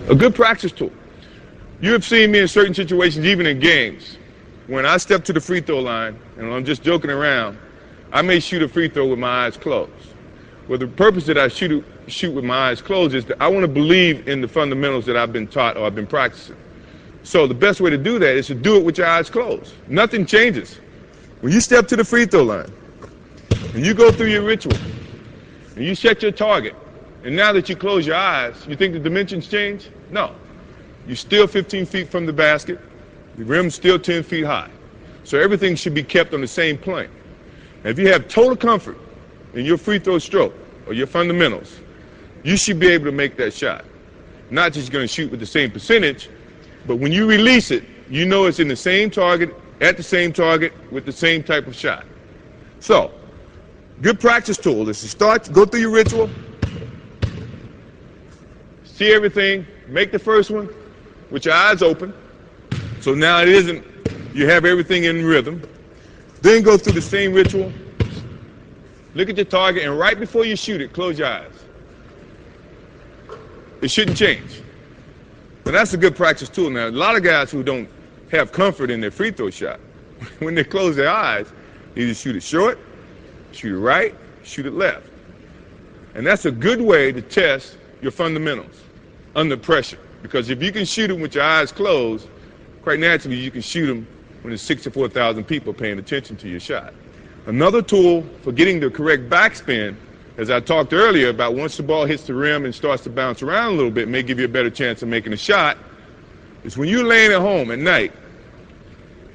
A good practice tool. You have seen me in certain situations, even in games, when I step to the free throw line and I'm just joking around, I may shoot a free throw with my eyes closed. Well, the purpose that I shoot with my eyes closed is that I want to believe in the fundamentals that I've been taught or I've been practicing. So the best way to do that is to do it with your eyes closed. Nothing changes. When you step to the free throw line and you go through your ritual and you set your target, and now that you close your eyes, you think the dimensions change? No. You're still 15 feet from the basket. The rim's still 10 feet high. So everything should be kept on the same plane. And if you have total comfort in your free throw stroke or your fundamentals, you should be able to make that shot. Not just going to shoot with the same percentage, but when you release it, you know it's in the same target, at the same target, with the same type of shot. So, good practice tool is to start, go through your ritual, see everything, make the first one with your eyes open. So now it isn't, you have everything in rhythm. Then go through the same ritual, look at your target, and right before you shoot it, close your eyes. It shouldn't change. But that's a good practice tool. Now, a lot of guys who don't have comfort in their free throw shot, when they close their eyes, they either shoot it short, shoot it right, shoot it left. And that's a good way to test your fundamentals under pressure. Because if you can shoot them with your eyes closed, quite naturally you can shoot them when there's 64,000 people paying attention to your shot. Another tool for getting the correct backspin, as I talked earlier about, once the ball hits the rim and starts to bounce around a little bit, may give you a better chance of making a shot, is when you're laying at home at night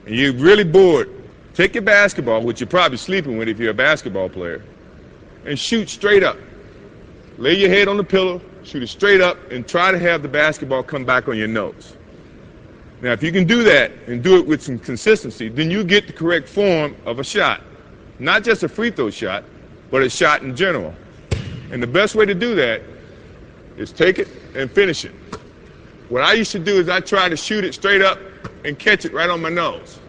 and you're really bored, take your basketball, which you're probably sleeping with if you're a basketball player, and shoot straight up. Lay your head on the pillow, shoot it straight up, and try to have the basketball come back on your nose. Now, if you can do that and do it with some consistency, then you get the correct form of a shot. Not just a free throw shot, but a shot in general. And the best way to do that is take it and finish it. What I used to do is I try to shoot it straight up and catch it right on my nose.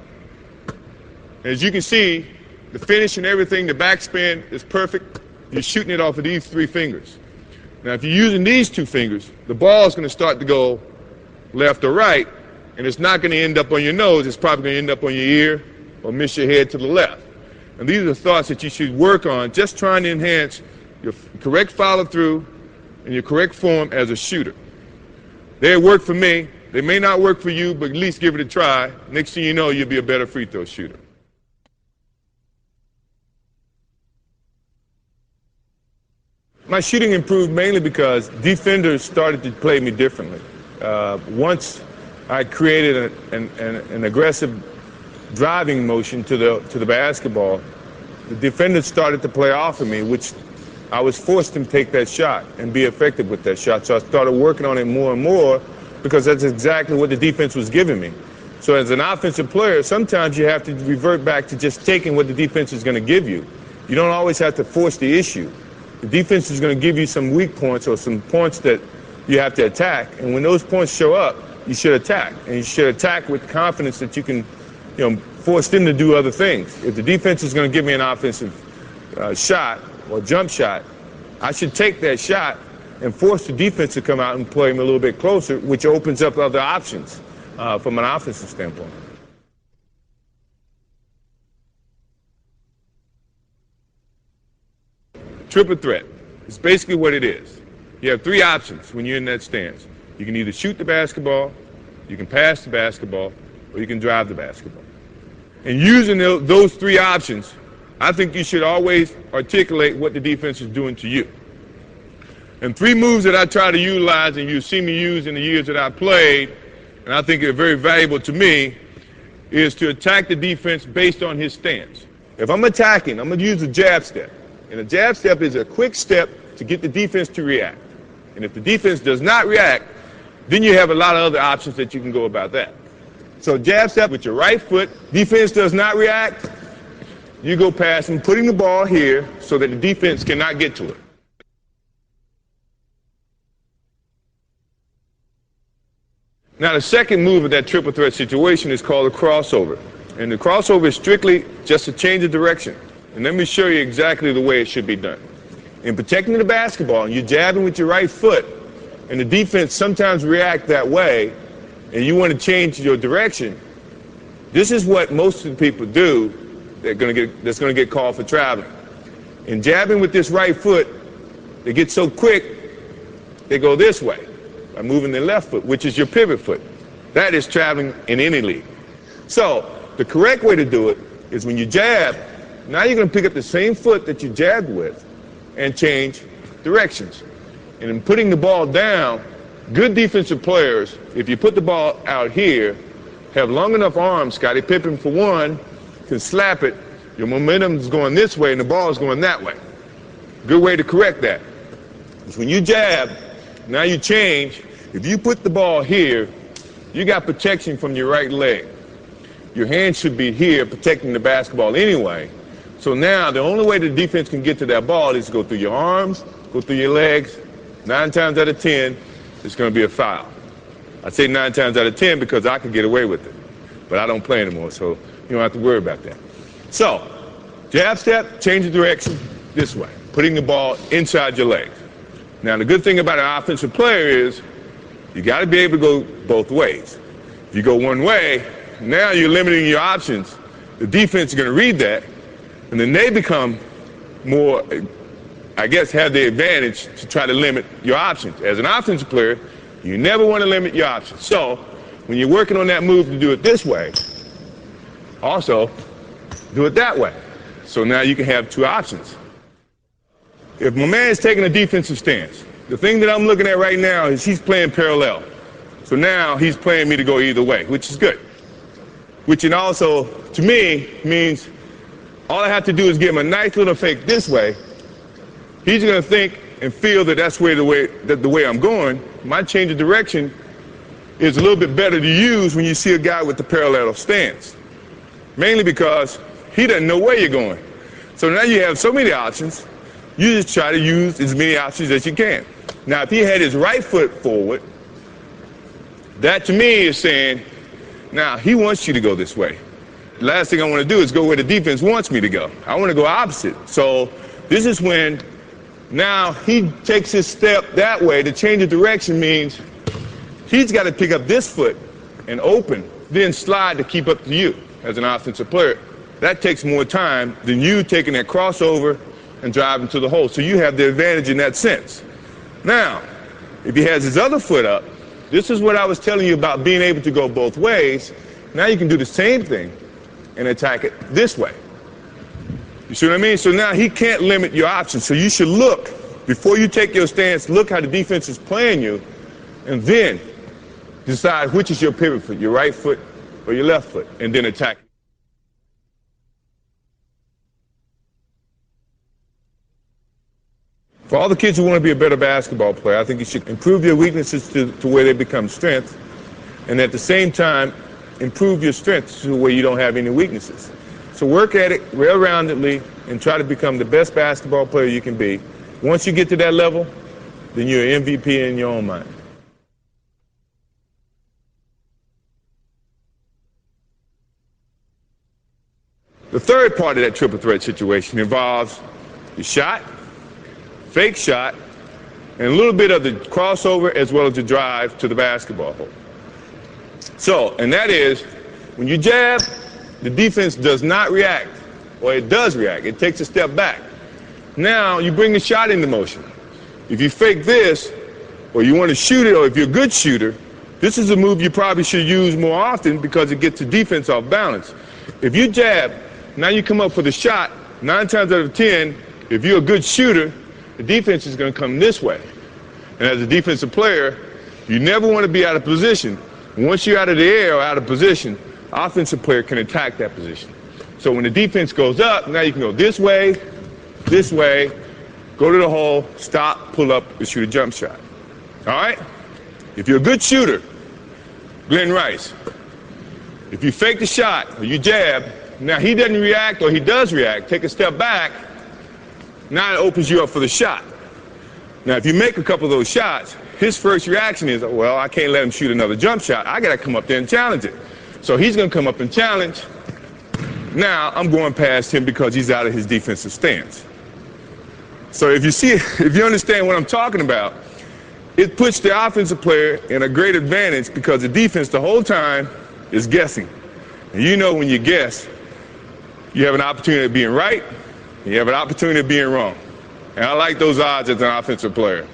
As you can see, the finish and everything, the backspin is perfect. You're shooting it off of these 3 fingers. Now, if you're using these 2 fingers, the ball is going to start to go left or right, and it's not going to end up on your nose. It's probably going to end up on your ear or miss your head to the left. And these are the thoughts that you should work on, just trying to enhance your correct follow-through and your correct form as a shooter. They work for me. They may not work for you, but at least give it a try. Next thing you know, you'll be a better free throw shooter. My shooting improved mainly because defenders started to play me differently. Once I created an aggressive driving motion to the basketball, the defenders started to play off of me, which I was forced to take that shot and be effective with that shot. So I started working on it more and more because that's exactly what the defense was giving me. So as an offensive player, sometimes you have to revert back to just taking what the defense is going to give you. You don't always have to force the issue. The defense is going to give you some weak points or some points that you have to attack. And when those points show up, you should attack. And you should attack with confidence that you can, force them to do other things. If the defense is going to give me an offensive shot or jump shot, I should take that shot and force the defense to come out and play them a little bit closer, which opens up other options from an offensive standpoint. Triple threat. It's basically what it is. You have 3 options when you're in that stance. You can either shoot the basketball, you can pass the basketball, or you can drive the basketball. And using those 3 options, I think you should always articulate what the defense is doing to you. And 3 moves that I try to utilize, and you've seen me use in the years that I played, and I think are very valuable to me, is to attack the defense based on his stance. If I'm attacking, I'm going to use a jab step. And a jab step is a quick step to get the defense to react. And if the defense does not react, then you have a lot of other options that you can go about that. So jab step with your right foot, defense does not react, you go past and putting the ball here so that the defense cannot get to it. Now the second move of that triple threat situation is called a crossover. And the crossover is strictly just a change of direction. And let me show you exactly the way it should be done. In protecting the basketball, and you're jabbing with your right foot, and the defense sometimes react that way, and you want to change your direction, this is what most of the people do that's going to get called for traveling. In jabbing with this right foot, they get so quick, they go this way by moving their left foot, which is your pivot foot. That is traveling in any league. So the correct way to do it is when you jab, now you're going to pick up the same foot that you jabbed with and change directions. And in putting the ball down, good defensive players, if you put the ball out here, have long enough arms. Scottie Pippen, for one, can slap it. Your momentum is going this way and the ball is going that way. Good way to correct that is when you jab, now you change. If you put the ball here, you got protection from your right leg. Your hand should be here protecting the basketball anyway. So now the only way the defense can get to that ball is to go through your arms, go through your legs. 9 times out of 10, it's going to be a foul. I say 9 times out of 10 because I could get away with it. But I don't play anymore, so you don't have to worry about that. So, jab step, change the direction this way, putting the ball inside your legs. Now, the good thing about an offensive player is you got to be able to go both ways. If you go one way, now you're limiting your options. The defense is going to read that, and then they become more, I guess, have the advantage to try to limit your options. As an offensive player, you never want to limit your options. So when you're working on that move to do it this way, also do it that way. So now you can have 2 options. If my man is taking a defensive stance, the thing that I'm looking at right now is he's playing parallel. So now he's playing me to go either way, which is good. Which and also, to me, means all I have to do is give him a nice little fake this way. He's going to think and feel that that's the way I'm going. My change of direction is a little bit better to use when you see a guy with the parallel stance. Mainly because he doesn't know where you're going. So now you have so many options, you just try to use as many options as you can. Now, if he had his right foot forward, that to me is saying, now he wants you to go this way. The last thing I want to do is go where the defense wants me to go. I want to go opposite. So this is when now he takes his step that way. To change of direction means he's got to pick up this foot and open, then slide to keep up to you as an offensive player. That takes more time than you taking that crossover and driving to the hole. So you have the advantage in that sense. Now, if he has his other foot up, this is what I was telling you about being able to go both ways. Now you can do the same thing and attack it this way. You see what I mean? So now he can't limit your options. So you should look, before you take your stance, look how the defense is playing you, and then decide which is your pivot foot, your right foot or your left foot, and then attack it. For all the kids who want to be a better basketball player, I think you should improve your weaknesses to where they become strengths, and at the same time, improve your strengths to where you don't have any weaknesses. So work at it well-roundedly and try to become the best basketball player you can be. Once you get to that level, then you're an MVP in your own mind. The third part of that triple threat situation involves the shot, fake shot, and a little bit of the crossover as well as the drive to the basketball hole. So, and that is, when you jab, the defense does not react, or it does react. It takes a step back. Now, you bring the shot into motion. If you fake this, or you want to shoot it, or if you're a good shooter, this is a move you probably should use more often because it gets the defense off balance. If you jab, now you come up for the shot, 9 times out of 10, if you're a good shooter, the defense is going to come this way. And as a defensive player, you never want to be out of position. Once you're out of the air or out of position, offensive player can attack that position. So when the defense goes up, now you can go this way, go to the hole, stop, pull up, and shoot a jump shot. All right? If you're a good shooter, Glenn Rice, if you fake the shot or you jab, now he doesn't react or he does react, take a step back, now it opens you up for the shot. Now if you make a couple of those shots, his first reaction is, well, I can't let him shoot another jump shot. I got to come up there and challenge it. So he's going to come up and challenge. Now I'm going past him because he's out of his defensive stance. So if you understand what I'm talking about, it puts the offensive player in a great advantage because the defense the whole time is guessing. And you know when you guess, you have an opportunity of being right, and you have an opportunity of being wrong. And I like those odds as an offensive player.